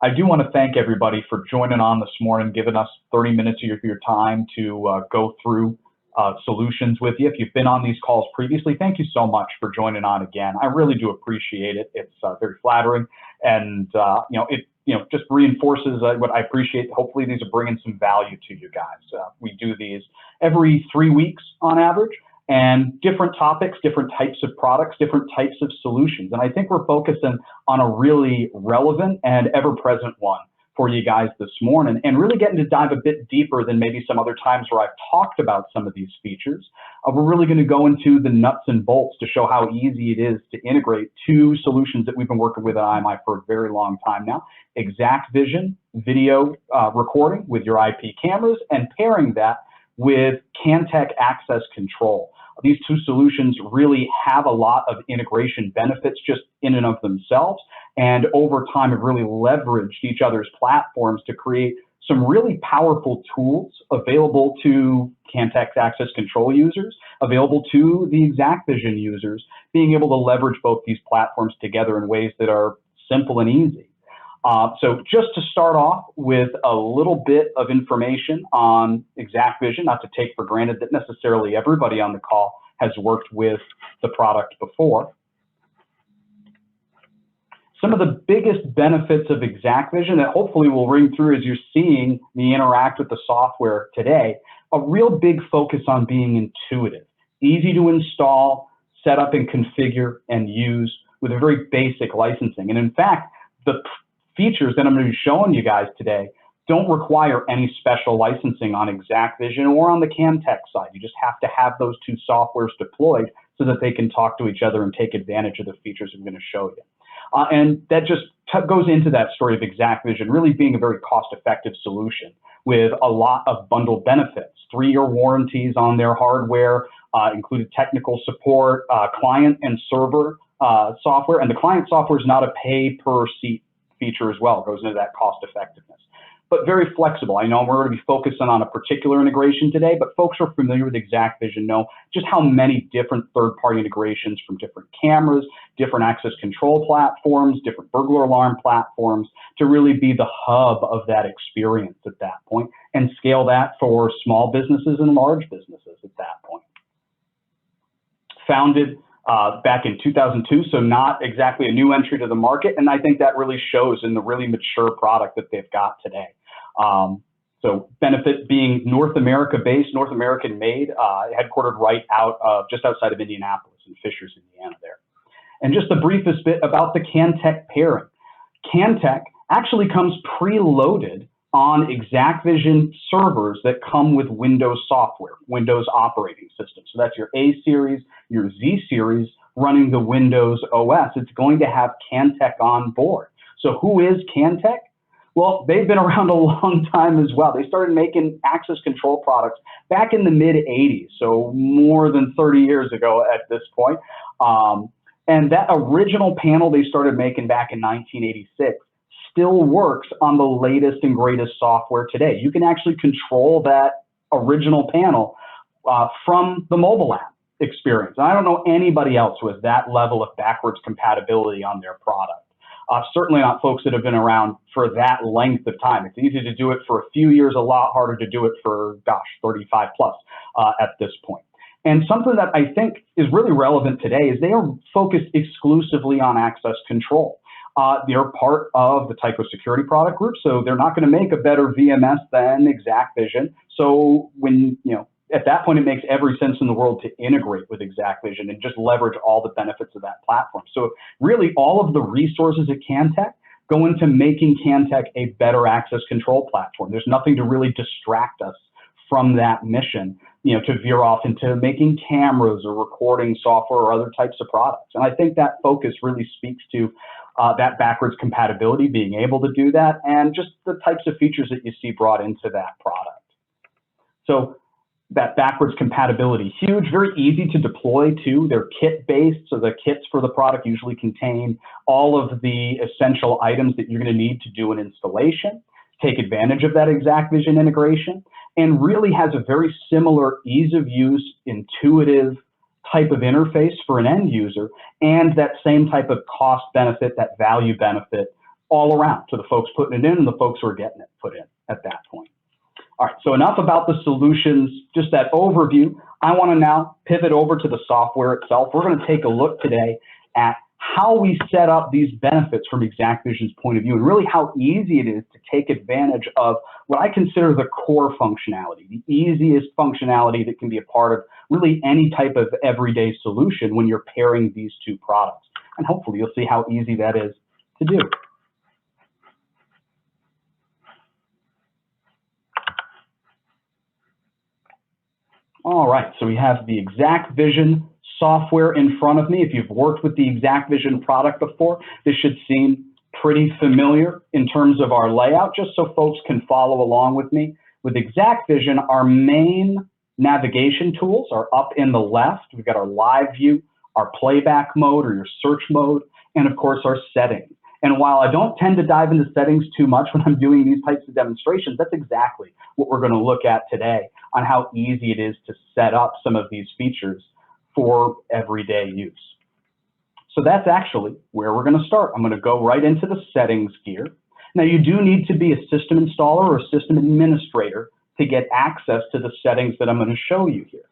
I do want to thank everybody for joining on this morning, giving us 30 minutes of your time to go through solutions with you. If you've been on these calls previously, thank you so much for joining on again. I really do appreciate it. It's very flattering, and it just reinforces what I appreciate. Hopefully, these are bringing some value to you guys. We do these every 3 weeks on average, and different topics, different types of products, different types of solutions. And I think we're focusing on a really relevant and ever-present one for you guys this morning, and really getting to dive a bit deeper than maybe some other times where I've talked about some of these features. We're really going to go into the nuts and bolts to show how easy it is to integrate two solutions that we've been working with at IMI for a very long time now: Exacqvision video recording with your IP cameras, and pairing that with Kantech access control. These two solutions really have a lot of integration benefits just in and of themselves, and over time have really leveraged each other's platforms to create some really powerful tools available to Kantech's access control users, available to the Exacqvision users, being able to leverage both these platforms together in ways that are simple and easy. So just to start off with a little bit of information on Exacqvision, not to take for granted that necessarily everybody on the call has worked with the product before. Some of the biggest benefits of Exacqvision that hopefully will ring through as you're seeing me interact with the software today: a real big focus on being intuitive, easy to install, set up and configure and use with a very basic licensing. And in fact, the features that I'm going to be showing you guys today don't require any special licensing on Exacqvision or on the Kantech side. You just have to have those two softwares deployed so that they can talk to each other and take advantage of the features I'm going to show you. And that just goes into that story of Exacqvision really being a very cost-effective solution with a lot of bundled benefits: 3-year warranties on their hardware, included technical support, client and server software. And the client software is not a pay-per-seat feature as well. It goes into that cost effectiveness, but very flexible. I know we're going to be focusing on a particular integration today, but folks who are familiar with Exacqvision know just how many different third-party integrations from different cameras, different access control platforms, different burglar alarm platforms to really be the hub of that experience at that point, and scale that for small businesses and large businesses at that point. Founded back in 2002, so not exactly a new entry to the market, and I think that really shows in the really mature product that they've got today. So benefit being North America based, North American made, headquartered right out of just outside of Indianapolis in Fishers, Indiana there. And just the briefest bit about the Kantech pairing. Kantech actually comes preloaded on Exacqvision servers that come with Windows software, Windows operating system. So that's your A series, your Z series running the Windows OS. It's going to have Kantech on board. So who is Kantech? Well, they've been around a long time as well. They started making access control products back in the mid-'80s, so more than 30 years ago at this point. And that original panel they started making back in 1986 still works on the latest and greatest software today. You can actually control that original panel from the mobile app experience. And I don't know anybody else with that level of backwards compatibility on their product. Certainly not folks that have been around for that length of time. It's easy to do it for a few years, a lot harder to do it for, gosh, 35 plus at this point. And something that I think is really relevant today is they are focused exclusively on access control. They're part of the Tyco Security product group, so they're not going to make a better VMS than Exacqvision. So when, at that point, it makes every sense in the world to integrate with Exacqvision and just leverage all the benefits of that platform. So really all of the resources at Kantech go into making Kantech a better access control platform. There's nothing to really distract us from that mission, to veer off into making cameras or recording software or other types of products. And I think that focus really speaks to that backwards compatibility, being able to do that, and just the types of features that you see brought into that product. So that backwards compatibility, huge, very easy to deploy too. They're kit-based, so the kits for the product usually contain all of the essential items that you're going to need to do an installation, take advantage of that Exacqvision integration, and really has a very similar ease of use, intuitive type of interface for an end user, and that same type of cost benefit, that value benefit all around to the folks putting it in and the folks who are getting it put in at that point. All right, so enough about the solutions, just that overview. I want to now pivot over to the software itself. We're going to take a look today at how we set up these benefits from Exacqvision's point of view, and really how easy it is to take advantage of what I consider the core functionality, the easiest functionality that can be a part of really any type of everyday solution when you're pairing these two products. And hopefully you'll see how easy that is to do. All right, so we have the Exacqvision software in front of me. If you've worked with the Exacqvision product before, this should seem pretty familiar in terms of our layout, just so folks can follow along with me. With Exacqvision, our main navigation tools are up in the left. We've got our live view, our playback mode or your search mode, and of course our settings. And while I don't tend to dive into settings too much when I'm doing these types of demonstrations, that's exactly what we're going to look at today on how easy it is to set up some of these features for everyday use. So that's actually where we're going to start. I'm going to go right into the settings gear. Now you do need to be a system installer or a system administrator to get access to the settings that I'm going to show you here.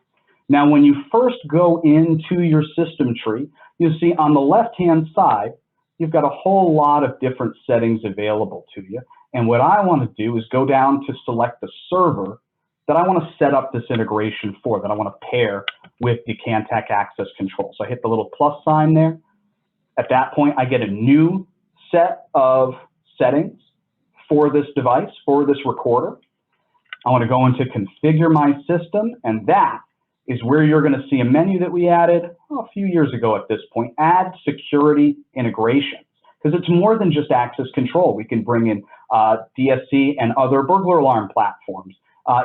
Now when you first go into your system tree, you'll see on the left-hand side, you've got a whole lot of different settings available to you. And what I want to do is go down to select the server that I want to set up this integration for, that I want to pair with the Kantech access control. So I hit the little plus sign there. At that point, I get a new set of settings for this device, for this recorder. I want to go into configure my system, and that is where you're going to see a menu that we added a few years ago at this point, add security integrations, because it's more than just access control. We can bring in DSC and other burglar alarm platforms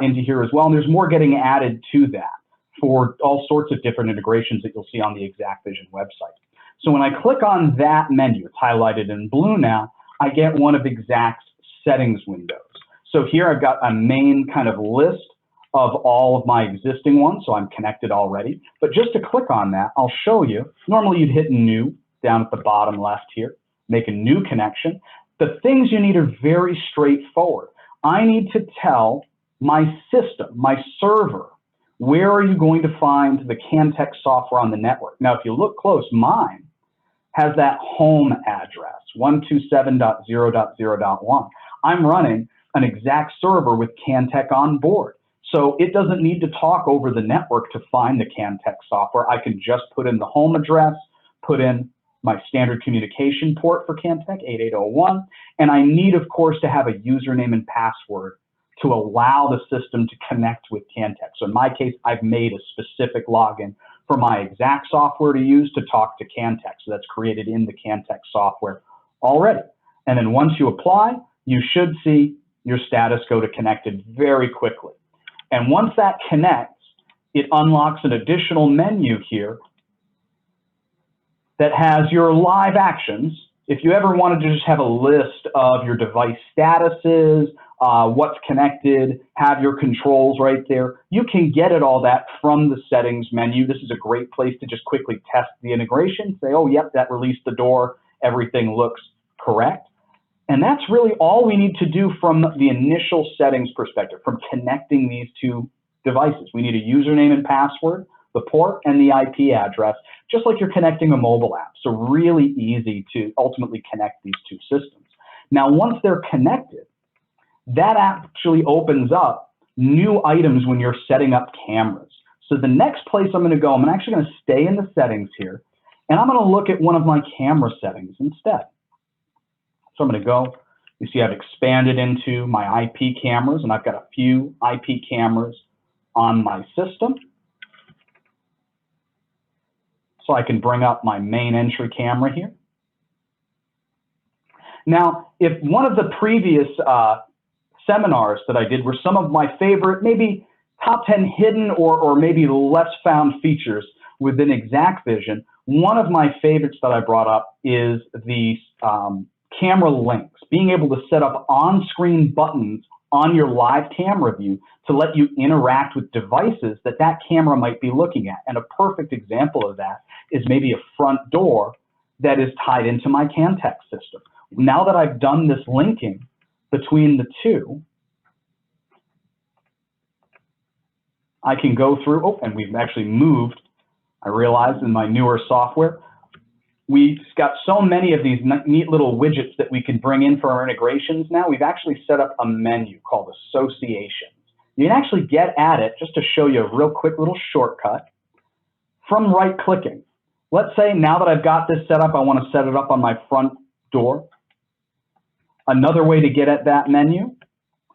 into here as well, and there's more getting added to that for all sorts of different integrations that you'll see on the Exacqvision website. So when I click on that menu, it's highlighted in blue now, I get one of Exacq's settings windows. So here I've got a main kind of list of all of my existing ones, so I'm connected already. But just to click on that, I'll show you. Normally you'd hit new down at the bottom left here, make a new connection. The things you need are very straightforward. I need to tell my system, my server, where are you going to find the Kantech software on the network? Now, if you look close, mine has that home address, 127.0.0.1. I'm running an Exacq server with Kantech on board. So it doesn't need to talk over the network to find the Kantech software. I can just put in the home address, put in my standard communication port for Kantech, 8801, and I need, of course, to have a username and password to allow the system to connect with Kantech. So in my case, I've made a specific login for my Exacq software to use to talk to Kantech. So that's created in the Kantech software already. And then once you apply, you should see your status go to connected very quickly. And once that connects, it unlocks an additional menu here that has your live actions. If you ever wanted to just have a list of your device statuses, what's connected, have your controls right there, you can get at all that from the settings menu. This is a great place to just quickly test the integration, say, oh, yep, that released the door, everything looks correct. And that's really all we need to do from the initial settings perspective, from connecting these two devices. We need a username and password, the port, and the IP address, just like you're connecting a mobile app. So really easy to ultimately connect these two systems. Now, once they're connected, that actually opens up new items when you're setting up cameras. So the next place I'm going to go, I'm actually going to stay in the settings here, and I'm going to look at one of my camera settings instead. So I'm going to go, you see I've expanded into my IP cameras, and I've got a few IP cameras on my system. So I can bring up my main entry camera here. Now, if one of the previous seminars that I did were some of my favorite, maybe top 10 hidden or maybe less found features within Exacqvision, one of my favorites that I brought up is the camera links, being able to set up on-screen buttons on your live camera view to let you interact with devices that that camera might be looking at. And a perfect example of that is maybe a front door that is tied into my Kantech system, Now that I've done this linking between the two, I can go through, oh, and we've actually moved, I realized in my newer software, we've got so many of these neat little widgets that we can bring in for our integrations now. We've actually set up a menu called Associations. You can actually get at it, just to show you a real quick little shortcut, from right-clicking. Let's say now that I've got this set up, I want to set it up on my front door. Another way to get at that menu,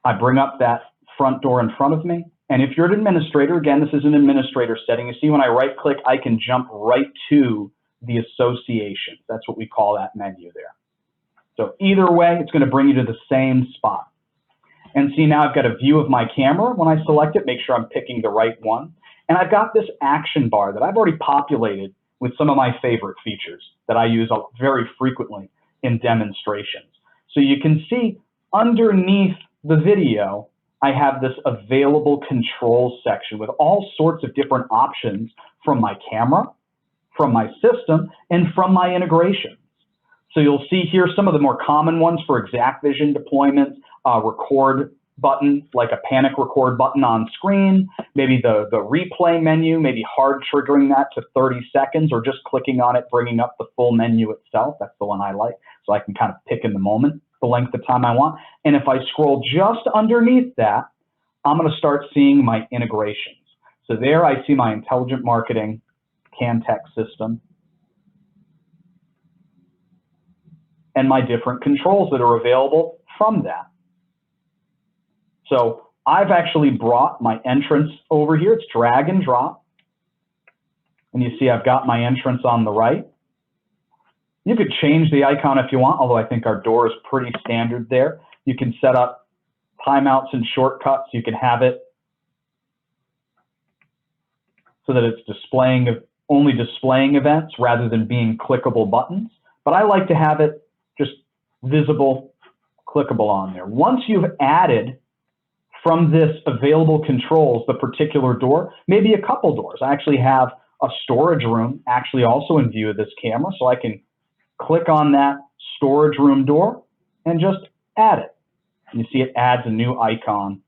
I bring up that front door in front of me. And if you're an administrator, again, this is an administrator setting. You see when I right-click, I can jump right to the associations. That's what we call that menu there. So either way, it's going to bring you to the same spot. And see, now I've got a view of my camera when I select it, make sure I'm picking the right one. And I've got this action bar that I've already populated with some of my favorite features that I use very frequently in demonstrations. So you can see underneath the video, I have this available controls section with all sorts of different options from my camera, from my system, and from my integrations. So you'll see here some of the more common ones for Exacqvision deployments, record button, like a panic record button on screen, maybe the replay menu, maybe hard triggering that to 30 seconds or just clicking on it, bringing up the full menu itself. That's the one I like. So I can kind of pick in the moment the length of time I want. And if I scroll just underneath that, I'm going to start seeing my integrations. So there I see my intelligent marketing Kantech system and my different controls that are available from that. So I've actually brought my entrance over here. It's drag and drop. And you see I've got my entrance on the right. You could change the icon if you want, although I think our door is pretty standard there. You can set up timeouts and shortcuts. You can have it so that it's only displaying events rather than being clickable buttons. But I like to have it just visible, clickable on there. Once you've added from this available controls the particular door, maybe a couple doors. I actually have a storage room actually also in view of this camera, so I can click on that storage room door and just add it. You see it adds a new icon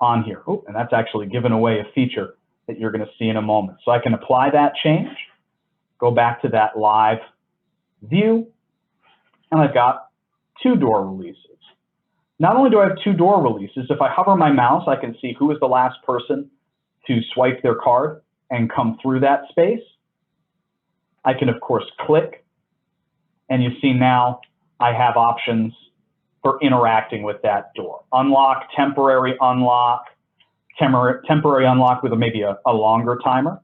on here. Oh, and that's actually giving away a feature that you're going to see in a moment. So I can apply that change, go back to that live view, and I've got 2 door releases. Not only do I have 2 door releases, if I hover my mouse, I can see who is the last person to swipe their card and come through that space. I can, of course, click, and you see now I have options for interacting with that door. Unlock, temporary unlock with maybe a longer timer.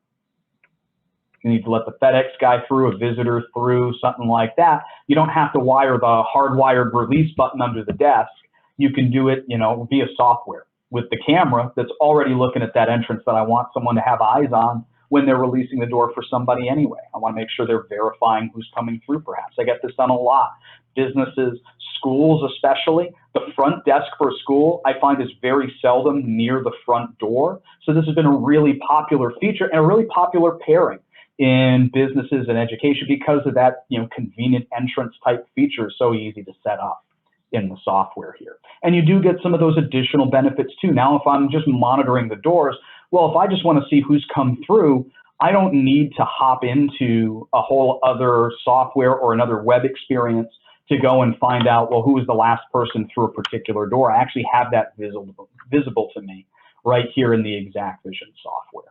You need to let the FedEx guy through, a visitor through, something like that. You don't have to wire the hardwired release button under the desk. You can do it, via software with the camera that's already looking at that entrance that I want someone to have eyes on when they're releasing the door for somebody anyway. I want to make sure they're verifying who's coming through perhaps. I get this done a lot. Businesses, schools especially. The front desk for a school I find is very seldom near the front door. So this has been a really popular feature and a really popular pairing in businesses and education because of that, convenient entrance type feature. So easy to set up in the software here. And you do get some of those additional benefits too. Now, if I'm just monitoring the doors, well, if I just want to see who's come through, I don't need to hop into a whole other software or another web experience to go and find out, well, who was the last person through a particular door. I actually have that visible to me right here in the Exacqvision software.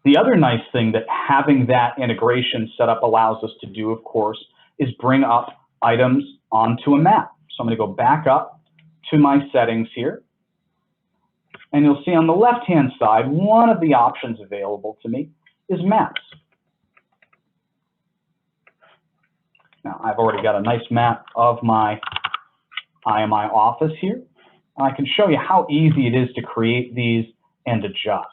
The other nice thing that having that integration set up allows us to do, of course, is bring up items onto a map. So I'm going to go back up to my settings here. And you'll see on the left-hand side, one of the options available to me is maps. Now, I've already got a nice map of my IMI office here. And I can show you how easy it is to create these and adjust.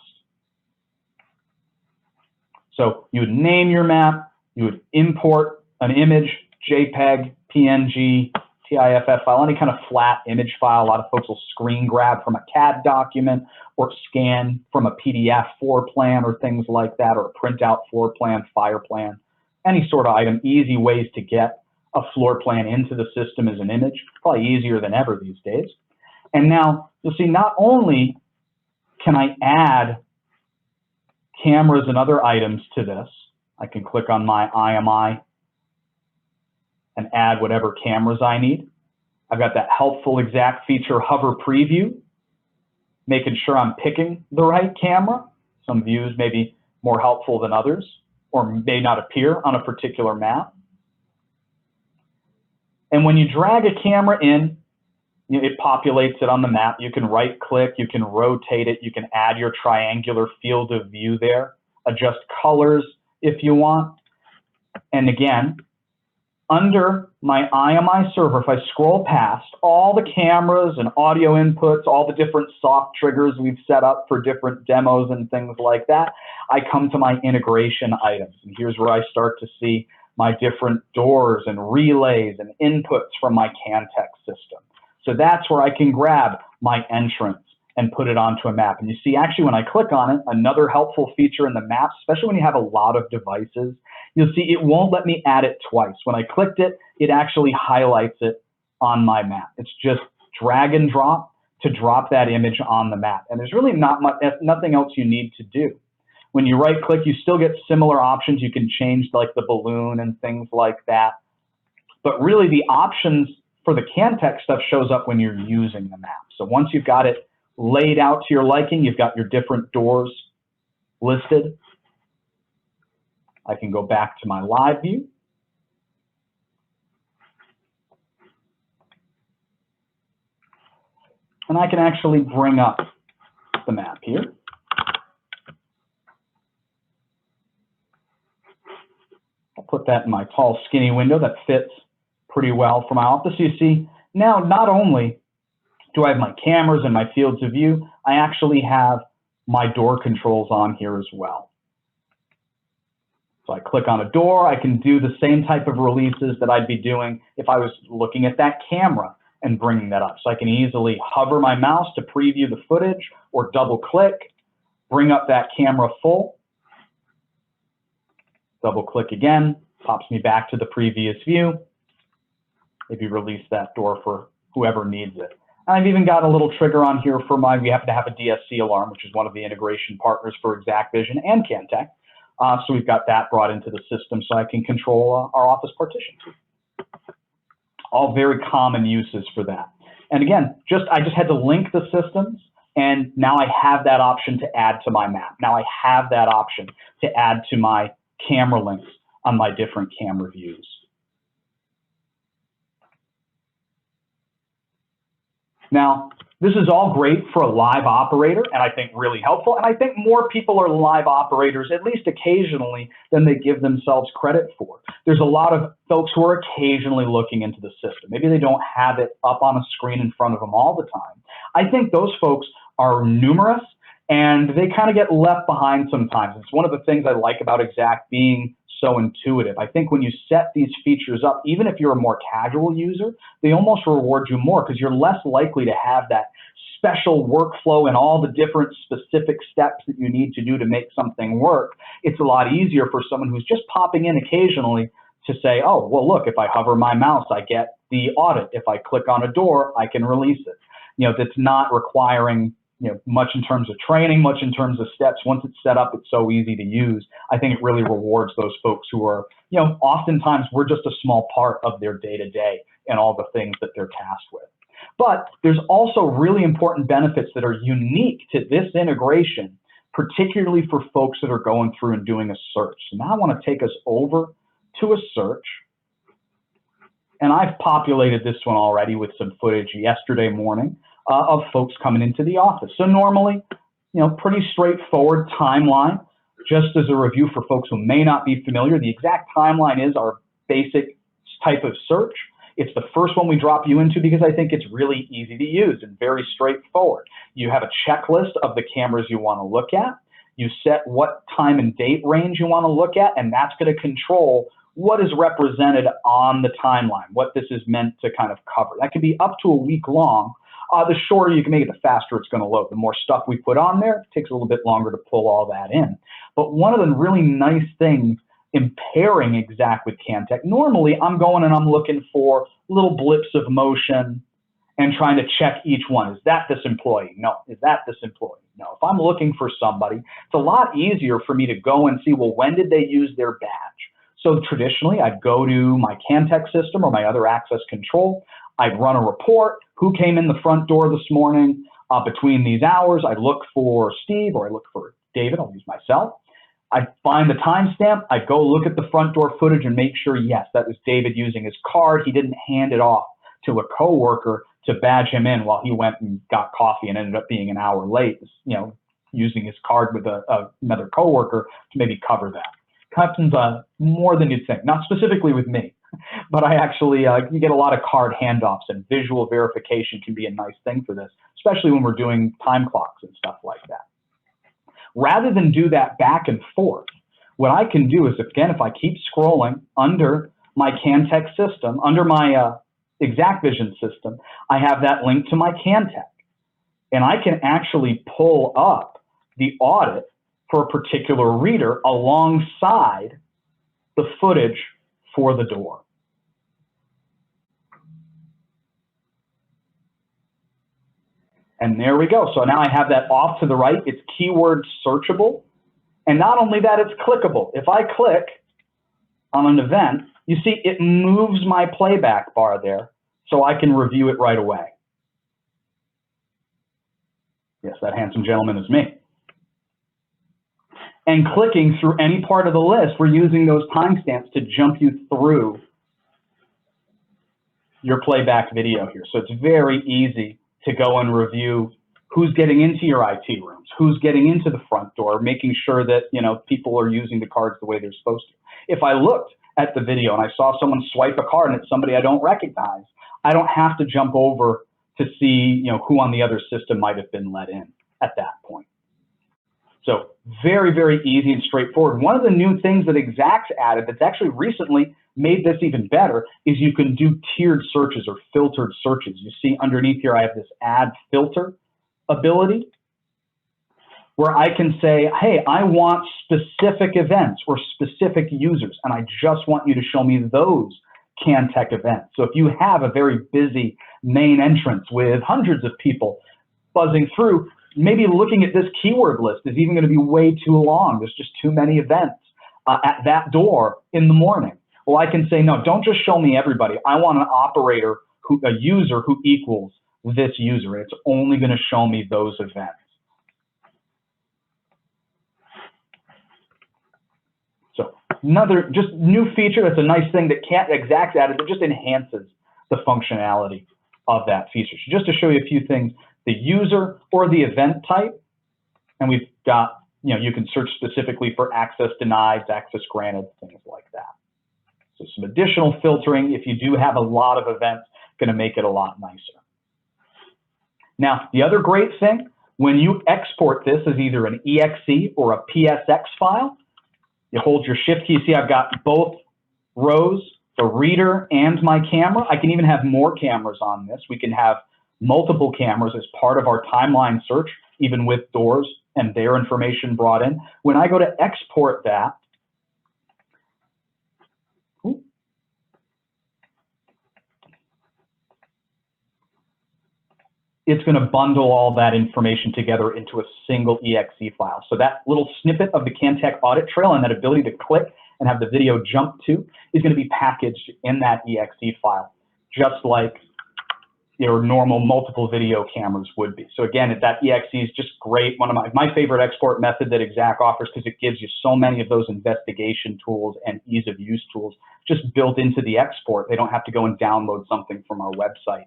So you would name your map, you would import an image, JPEG, PNG, TIFF file, any kind of flat image file. A lot of folks will screen grab from a CAD document or scan from a PDF floor plan or things like that, or a printout floor plan, fire plan, any sort of item, easy ways to get a floor plan into the system as an image, probably easier than ever these days. And now you'll see not only can I add cameras and other items to this, I can click on my IMI and add whatever cameras I need. I've got that helpful Exacq feature hover preview, making sure I'm picking the right camera. Some views may be more helpful than others, or may not appear on a particular map. And when you drag a camera in, it populates it on the map. You can right click, you can rotate it, you can add your triangular field of view there, adjust colors if you want. And again, under my IMI server, if I scroll past all the cameras and audio inputs, all the different soft triggers we've set up for different demos and things like that, I come to my integration items. And here's where I start to see my different doors and relays and inputs from my Kantech system. So that's where I can grab my entrance and put it onto a map. And you see, actually, when I click on it, another helpful feature in the map, especially when you have a lot of devices, you'll see it won't let me add it twice. When I clicked it, it actually highlights it on my map. It's just drag and drop to drop that image on the map. And there's really not much, nothing else you need to do. When you right click, you still get similar options. You can change like the balloon and things like that. But really the options for the Kantech stuff shows up when you're using the map. So once you've got it laid out to your liking, you've got your different doors listed. I can go back to my live view. And I can actually bring up the map here. I'll put that in my tall, skinny window that fits pretty well for my office. You see, now not only do I have my cameras and my fields of view, I actually have my door controls on here as well. So I click on a door, I can do the same type of releases that I'd be doing if I was looking at that camera and bringing that up. So I can easily hover my mouse to preview the footage or double click, bring up that camera full, double click again, pops me back to the previous view, maybe release that door for whoever needs it. And I've even got a little trigger on here for we happen to have a DSC alarm, which is one of the integration partners for Exacqvision and Kantech. So we've got that brought into the system so I can control our office partitions. All very common uses for that. And again, I just had to link the systems, and now I have that option to add to my map. Now I have that option to add to my camera links on my different camera views. Now, this is all great for a live operator, and I think really helpful. And I think more people are live operators, at least occasionally, than they give themselves credit for. There's a lot of folks who are occasionally looking into the system. Maybe they don't have it up on a screen in front of them all the time. I think those folks are numerous, and they kind of get left behind sometimes. It's one of the things I like about Exacq being so intuitive. I think when you set these features up, even if you're a more casual user, they almost reward you more because you're less likely to have that special workflow and all the different specific steps that you need to do to make something work. It's a lot easier for someone who's just popping in occasionally to say, oh, well, look, if I hover my mouse, I get the audit. If I click on a door, I can release it. That's not requiring much in terms of training, much in terms of steps. Once it's set up, it's so easy to use. I think it really rewards those folks who are, oftentimes we're just a small part of their day-to-day and all the things that they're tasked with. But there's also really important benefits that are unique to this integration, particularly for folks that are going through and doing a search. So now I want to take us over to a search. And I've populated this one already with some footage yesterday morning of folks coming into the office. So normally, pretty straightforward timeline. Just as a review for folks who may not be familiar, the Exacq timeline is our basic type of search. It's the first one we drop you into because I think it's really easy to use and very straightforward. You have a checklist of the cameras you want to look at. You set what time and date range you want to look at, and that's going to control what is represented on the timeline, what this is meant to kind of cover. That can be up to a week long. The shorter you can make it, the faster it's going to load. The more stuff we put on there, it takes a little bit longer to pull all that in. But one of the really nice things am pairing Exacq with Kantech, normally I'm going and I'm looking for little blips of motion and trying to check each one. Is that this employee? No. Is that this employee? No. If I'm looking for somebody, it's a lot easier for me to go and see, well, when did they use their badge? So traditionally, I'd go to my Kantech system or my other access control. I'd run a report. Who came in the front door this morning between these hours? I look for Steve or I look for David. I'll use myself. I'd find the timestamp. I'd go look at the front door footage and make sure, yes, that was David using his card. He didn't hand it off to a coworker to badge him in while he went and got coffee and ended up being an hour late, using his card with another coworker to maybe cover that. Happens more than you'd think, not specifically with me, but I actually, you get a lot of card handoffs, and visual verification can be a nice thing for this, especially when we're doing time clocks and stuff like that. Rather than do that back and forth, what I can do is, again, if I keep scrolling under my Kantech system, under my Exacqvision system, I have that link to my Kantech, and I can actually pull up the audit for a particular reader alongside the footage for the door. And there we go. So now I have that off to the right. It's keyword searchable. And not only that, it's clickable. If I click on an event, you see it moves my playback bar there so I can review it right away. Yes, that handsome gentleman is me. And clicking through any part of the list, we're using those timestamps to jump you through your playback video here. So it's very easy to go and review who's getting into your IT rooms, who's getting into the front door, making sure that people are using the cards the way they're supposed to. If I looked at the video and I saw someone swipe a card and it's somebody I don't recognize, I don't have to jump over to see who on the other system might have been let in at that point. So very, very easy and straightforward. One of the new things that Exacq's added that's actually recently made this even better is you can do tiered searches or filtered searches. You see underneath here, I have this add filter ability where I can say, hey, I want specific events or specific users, and I just want you to show me those Kantech events. So if you have a very busy main entrance with hundreds of people buzzing through, maybe looking at this keyword list is even going to be way too long. There's just too many events at that door in the morning. Well, I can say, no, don't just show me everybody. I want a user who equals this user. It's only going to show me those events. So another just new feature that's a nice thing that Exacq added that just enhances the functionality of that feature. So just to show you a few things, the user or the event type, and we've got, you can search specifically for access denied, access granted, things like that. So some additional filtering, if you do have a lot of events, going to make it a lot nicer. Now, the other great thing, when you export this as either an EXE or a PSX file, you hold your shift key. See, I've got both rows, the reader and my camera. I can even have more cameras on this. We can have multiple cameras as part of our timeline search, even with doors and their information brought in. When I go to export that, it's going to bundle all that information together into a single EXE file. So that little snippet of the Kantech audit trail and that ability to click and have the video jump to is going to be packaged in that EXE file, just like your normal multiple video cameras would be. So again, that EXE is just great. One of my favorite export method that Exacq offers, because it gives you so many of those investigation tools and ease of use tools just built into the export. They don't have to go and download something from our website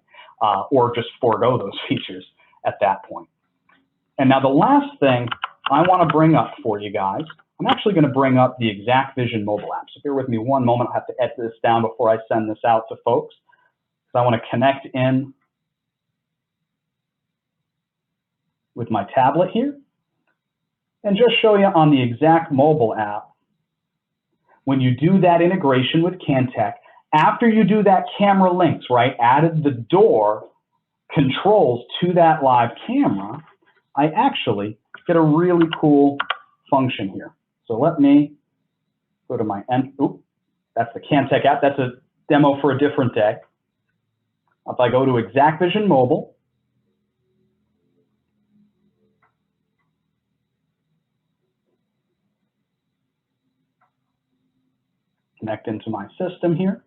or just forego those features at that point. And now the last thing I want to bring up for you guys, I'm actually going to bring up the Exacqvision mobile app. So bear with me one moment. I'll have to edit this down before I send this out to folks. So I want to connect in with my tablet here and just show you on the Exacq mobile app, when you do that integration with Kantech, after you do that camera links, right, added the door controls to that live camera, I actually get a really cool function here. So let me Go to my end. Oop, that's the Kantech app. That's a demo for a different day. If I go to Exacqvision Mobile, connect into my system here.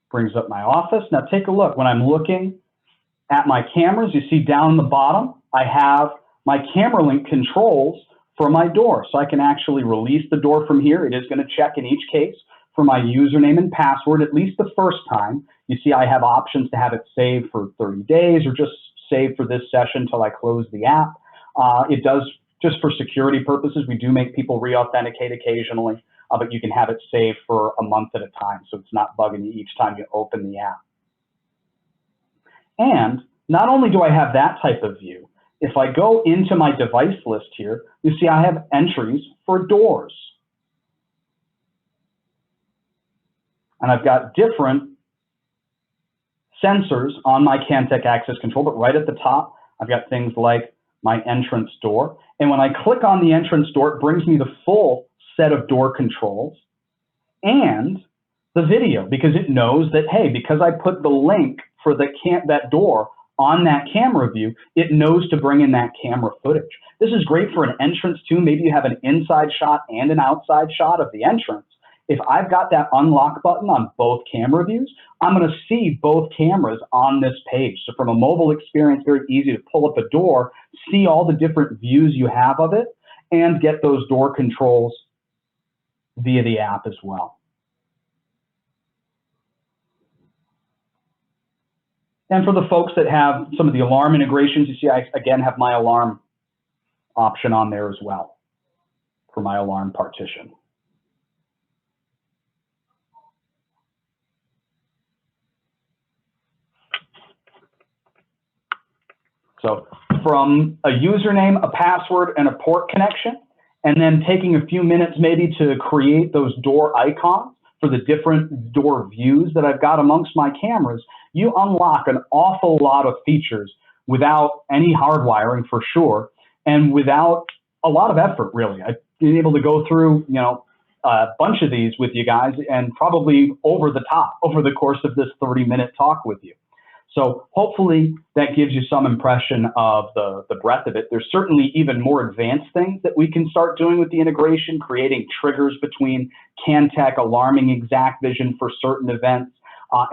Brings up my office. Now take a look. When I'm looking at my cameras, you see down the bottom, I have my camera link controls for my door. So I can actually release the door from here. It is going to check in each case for my username and password, at least the first time. You see I have options to have it saved for 30 days or just saved for this session until I close the app. It does, just for security purposes, we do make people re-authenticate occasionally, but you can have it saved for a month at a time, so it's not bugging you each time you open the app. And not only do I have that type of view, if I go into my device list here, you see I have entries for doors. And I've got different sensors on my Kantech access control, but right at the top, I've got things like my entrance door. And when I click on the entrance door, it brings me the full set of door controls and the video, because it knows that, hey, because I put the link for that door on that camera view, it knows to bring in that camera footage. This is great for an entrance too. Maybe you have an inside shot and an outside shot of the entrance. If I've got that unlock button on both camera views, I'm going to see both cameras on this page. So from a mobile experience, very easy to pull up a door, see all the different views you have of it, and get those door controls via the app as well. And for the folks that have some of the alarm integrations, you see I again have my alarm option on there as well for my alarm partition. So from a username, a password, and a port connection, and then taking a few minutes maybe to create those door icons for the different door views that I've got amongst my cameras, you unlock an awful lot of features without any hardwiring for sure, and without a lot of effort really. I've been able to go through, a bunch of these with you guys and probably over the top over the course of this 30-minute talk with you. So hopefully that gives you some impression of the breadth of it. There's certainly even more advanced things that we can start doing with the integration, creating triggers between Kantech, alarming Exacqvision for certain events,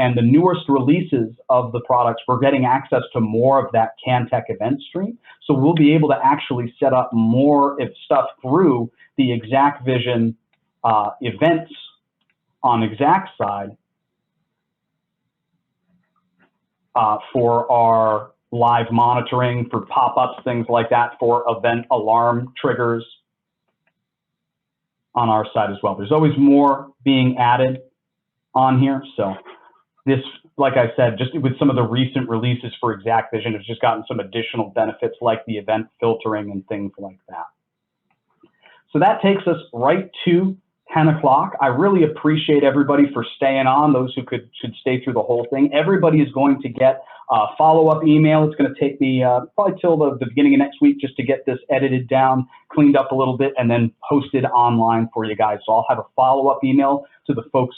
and the newest releases of the products, we're getting access to more of that Kantech event stream. So we'll be able to actually set up more stuff through the Exacqvision events on Exacq side for our live monitoring, for pop-ups, things like that, for event alarm triggers on our side as well. There's always more being added on here. So this, like I said, just with some of the recent releases for Exacqvision, has just gotten some additional benefits like the event filtering and things like that. So that takes us right to 10 o'clock. I really appreciate everybody for staying on, those who should stay through the whole thing. Everybody is going to get a follow-up email. It's going to take me probably till the beginning of next week just to get this edited down, cleaned up a little bit, and then posted online for you guys. So I'll have a follow-up email to the folks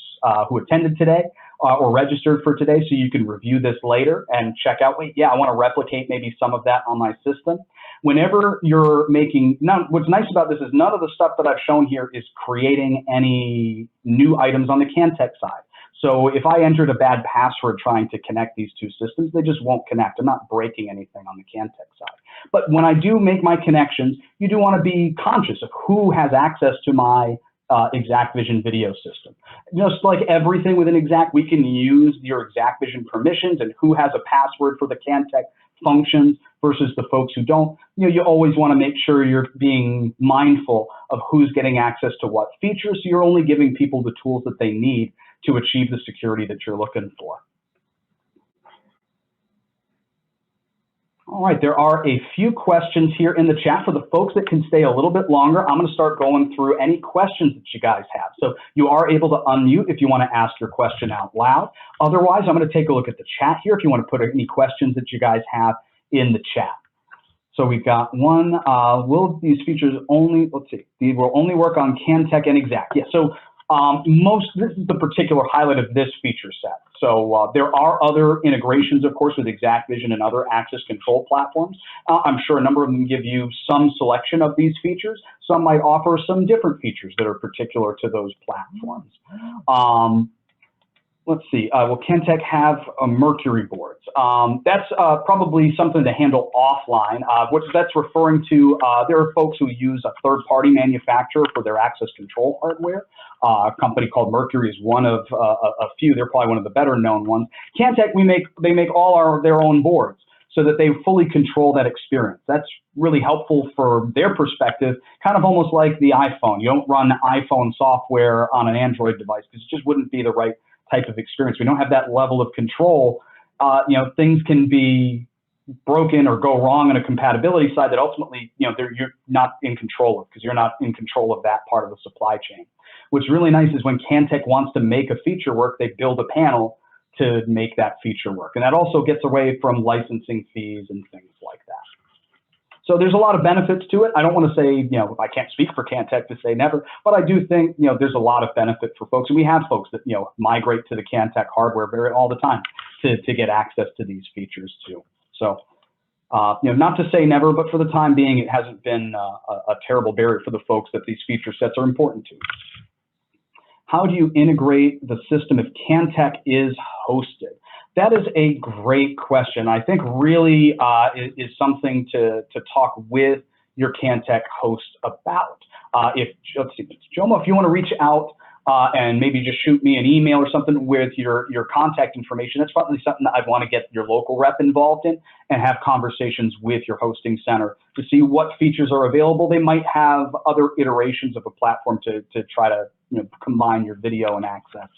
who attended today or registered for today, so you can review this later and check out, wait, yeah, I want to replicate maybe some of that on my system. Whenever you're making, what's nice about this is none of the stuff that I've shown here is creating any new items on the Kantech side. So if I entered a bad password trying to connect these two systems, they just won't connect. I'm not breaking anything on the Kantech side. But when I do make my connections, you do want to be conscious of who has access to my Exacqvision video system. Just like everything within Exacq, we can use your Exacqvision permissions and who has a password for the Kantech functions versus the folks who don't. You always want to make sure you're being mindful of who's getting access to what features, so you're only giving people the tools that they need to achieve the security that you're looking for. All right, there are a few questions here in the chat. For the folks that can stay a little bit longer, I'm going to start going through any questions that you guys have. So you are able to unmute if you want to ask your question out loud. Otherwise, I'm going to take a look at the chat here if you want to put any questions that you guys have in the chat. So we've got one, will these features only, let's see, these will only work on Kantech and Exacq. Yeah, so this is the particular highlight of this feature set. So there are other integrations, of course, with Exacqvision and other access control platforms. I'm sure a number of them give you some selection of these features. Some might offer some different features that are particular to those platforms. Let's see, will Kantech have Mercury boards? That's probably something to handle offline. What that's referring to, there are folks who use a third-party manufacturer for their access control hardware. A company called Mercury is one of a few. They're probably one of the better known ones. Kantech, they make all their own boards so that they fully control that experience. That's really helpful for their perspective, kind of almost like the iPhone. You don't run iPhone software on an Android device because it just wouldn't be the right type of experience. We don't have that level of control. Things can be broken or go wrong on a compatibility side that ultimately, you're not in control of, because you're not in control of that part of the supply chain. What's really nice is when Kantech wants to make a feature work, they build a panel to make that feature work. And that also gets away from licensing fees and things like that. So there's a lot of benefits to it. I don't want to say, I can't speak for Kantech to say never, but I do think, there's a lot of benefit for folks. And we have folks that, migrate to the Kantech hardware all the time to get access to these features too. So, not to say never, but for the time being, it hasn't been a terrible barrier for the folks that these feature sets are important to. How do you integrate the system if Kantech is hosted? That is a great question. I think really is something to talk with your Kantech host about. Let's see, Jomo, if you want to reach out and maybe just shoot me an email or something with your contact information, that's probably something that I'd want to get your local rep involved in and have conversations with your hosting center to see what features are available. They might have other iterations of a platform to try to combine your video and access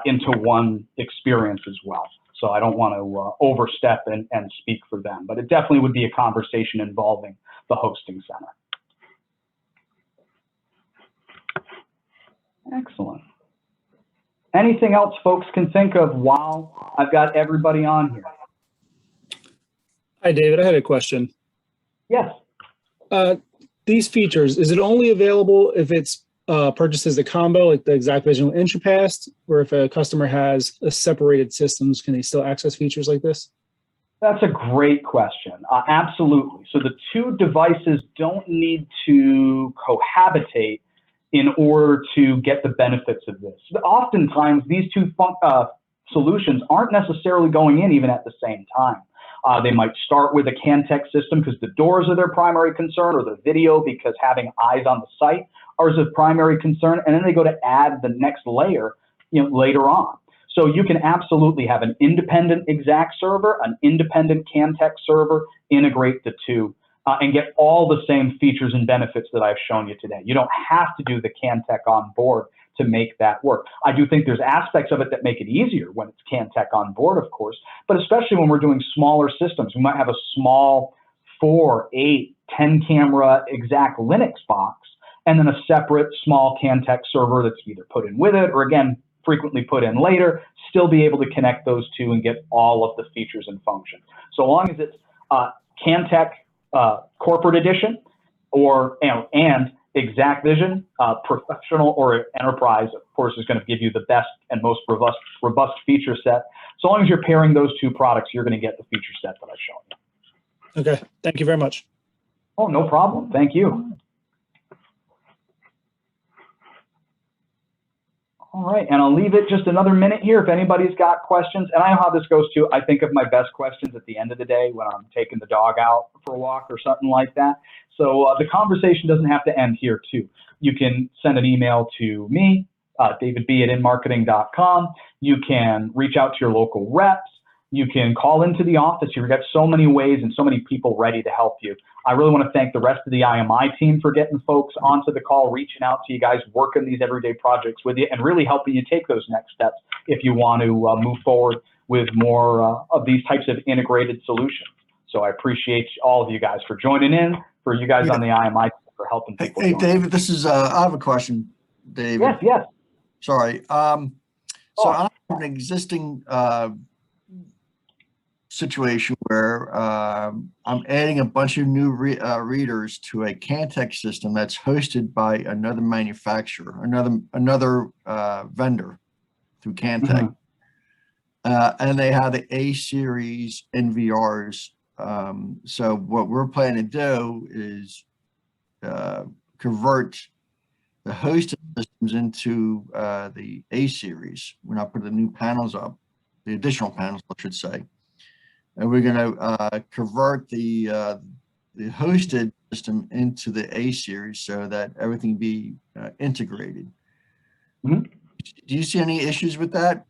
into one experience as well. So I don't want to overstep and speak for them, but it definitely would be a conversation involving the hosting center. Excellent. Anything else folks can think of while I've got everybody on here? Hi, David. I had a question. Yes. These features, is it only available if it's purchased as a combo, like the Exacqvision IntraPass, or if a customer has a separated systems, can they still access features like this? That's a great question. Absolutely. So the two devices don't need to cohabitate in order to get the benefits of this. Oftentimes, these two solutions aren't necessarily going in even at the same time. They might start with a Kantech system because the doors are their primary concern, or the video because having eyes on the site is a primary concern, and then they go to add the next layer later on. So you can absolutely have an independent Exacq server, an independent Kantech server, integrate the two, and get all the same features and benefits that I've shown you today. You don't have to do the Kantech on board to make that work. I do think there's aspects of it that make it easier when it's Kantech on board, of course, but especially when we're doing smaller systems. We might have a small 4, 8, 10 camera Exacq Linux box, and then a separate small Kantech server that's either put in with it or, again, frequently put in later, still be able to connect those two and get all of the features and functions. So long as it's Kantech Corporate Edition or and Exacqvision Professional or Enterprise, of course, is going to give you the best and most robust feature set. So long as you're pairing those two products, you're going to get the feature set that I've shown you. Okay, thank you very much. Oh, no problem. Thank you. All right, and I'll leave it just another minute here if anybody's got questions. And I know how this goes too. I think of my best questions at the end of the day when I'm taking the dog out for a walk or something like that. So the conversation doesn't have to end here too. You can send an email to me, davidb@inmarketing.com. You can reach out to your local reps. You can call into the office. You've got so many ways and so many people ready to help you. I really want to thank the rest of the IMI team for getting folks onto the call, reaching out to you guys, working these everyday projects with you, and really helping you take those next steps if you want to move forward with more of these types of integrated solutions. So I appreciate all of you guys for joining in, for you guys on the IMI for helping people. Hey, David, this is, I have a question, David. Yes, yes. Sorry. So I have an existing situation where I'm adding a bunch of new readers to a Kantech system that's hosted by another manufacturer, another vendor through Kantech. And they have the A series NVRs. So what we're planning to do is convert the hosted systems into the A series. We're not putting the new panels up, the additional panels, I should say. And we're going to convert the hosted system into the A series so that everything be integrated. Do you see any issues with that?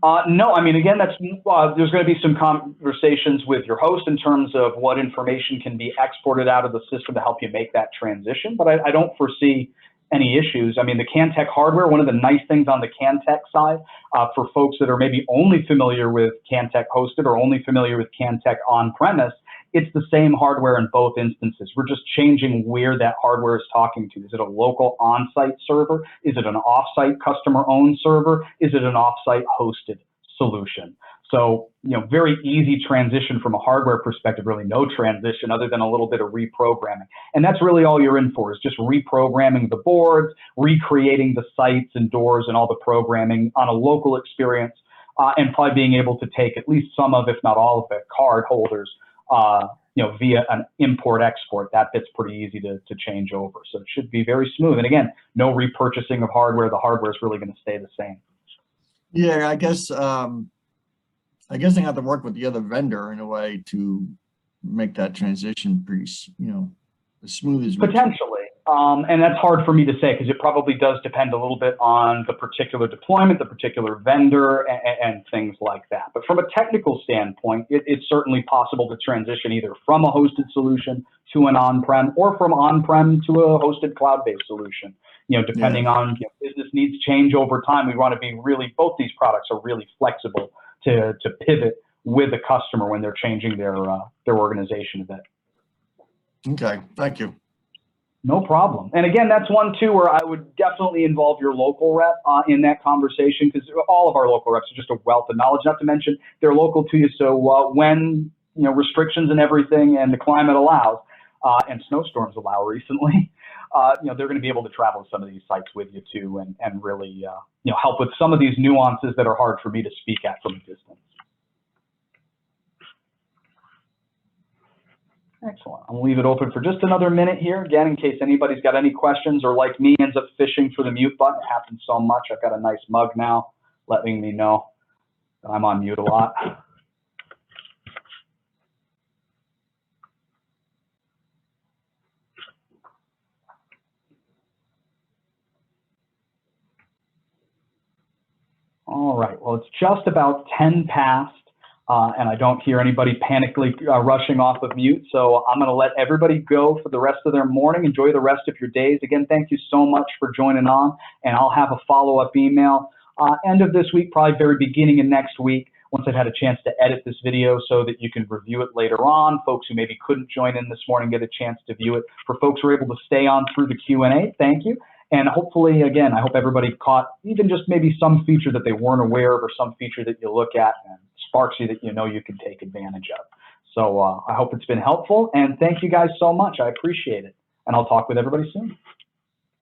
No, I mean, again, that's there's going to be some conversations with your host in terms of what information can be exported out of the system to help you make that transition. But I don't foresee any issues. I mean, the Kantech hardware, one of the nice things on the Kantech side, for folks that are maybe only familiar with Kantech hosted or only familiar with Kantech on-premise, it's the same hardware in both instances. We're just changing where that hardware is talking to. Is it a local on-site server? Is it an off-site customer-owned server? Is it an off-site hosted solution? So, you know, very easy transition from a hardware perspective, really no transition other than a little bit of reprogramming. And that's really all you're in for, is just reprogramming the boards, recreating the sites and doors and all the programming on a local experience, and probably being able to take at least some of, if not all of it, card holders, you know, via an import-export. That bit's pretty easy to change over. So it should be very smooth. And again, no repurchasing of hardware. The hardware is really going to stay the same. Yeah, I guess they have to work with the other vendor in a way to make that transition pretty, you know, as smooth as potentially. And that's hard for me to say because it probably does depend a little bit on the particular deployment, the particular vendor, and things like that. But from a technical standpoint, it's certainly possible to transition either from a hosted solution to an on-prem or from on-prem to a hosted cloud-based solution. You know, depending on, you know, business needs change over time. We want to be really, both these products are really flexible to pivot with the customer when they're changing their organization a bit. Okay, thank you. No problem. And again, that's one too where I would definitely involve your local rep in that conversation, because all of our local reps are just a wealth of knowledge. Not to mention they're local to you, so when, you know, restrictions and everything and the climate allows, and snowstorms allow recently, you know, they're going to be able to travel to some of these sites with you too, and really, you know, help with some of these nuances that are hard for me to speak at from a distance. Excellent. I'm going to leave it open for just another minute here, again, in case anybody's got any questions or, like me, ends up fishing for the mute button. It happens so much. I've got a nice mug now letting me know that I'm on mute a lot. All right. Well, it's just about 10 past. And I don't hear anybody panically rushing off of mute. So I'm going to let everybody go for the rest of their morning. Enjoy the rest of your days. Again, thank you so much for joining on. And I'll have a follow-up email end of this week, probably very beginning of next week, once I've had a chance to edit this video so that you can review it later on. Folks who maybe couldn't join in this morning get a chance to view it. For folks who are able to stay on through the Q&A, thank you. And hopefully, again, I hope everybody caught even just maybe some feature that they weren't aware of or some feature that you look at and sparks you that you know you can take advantage of. So I hope it's been helpful. And thank you guys so much. I appreciate it. And I'll talk with everybody soon.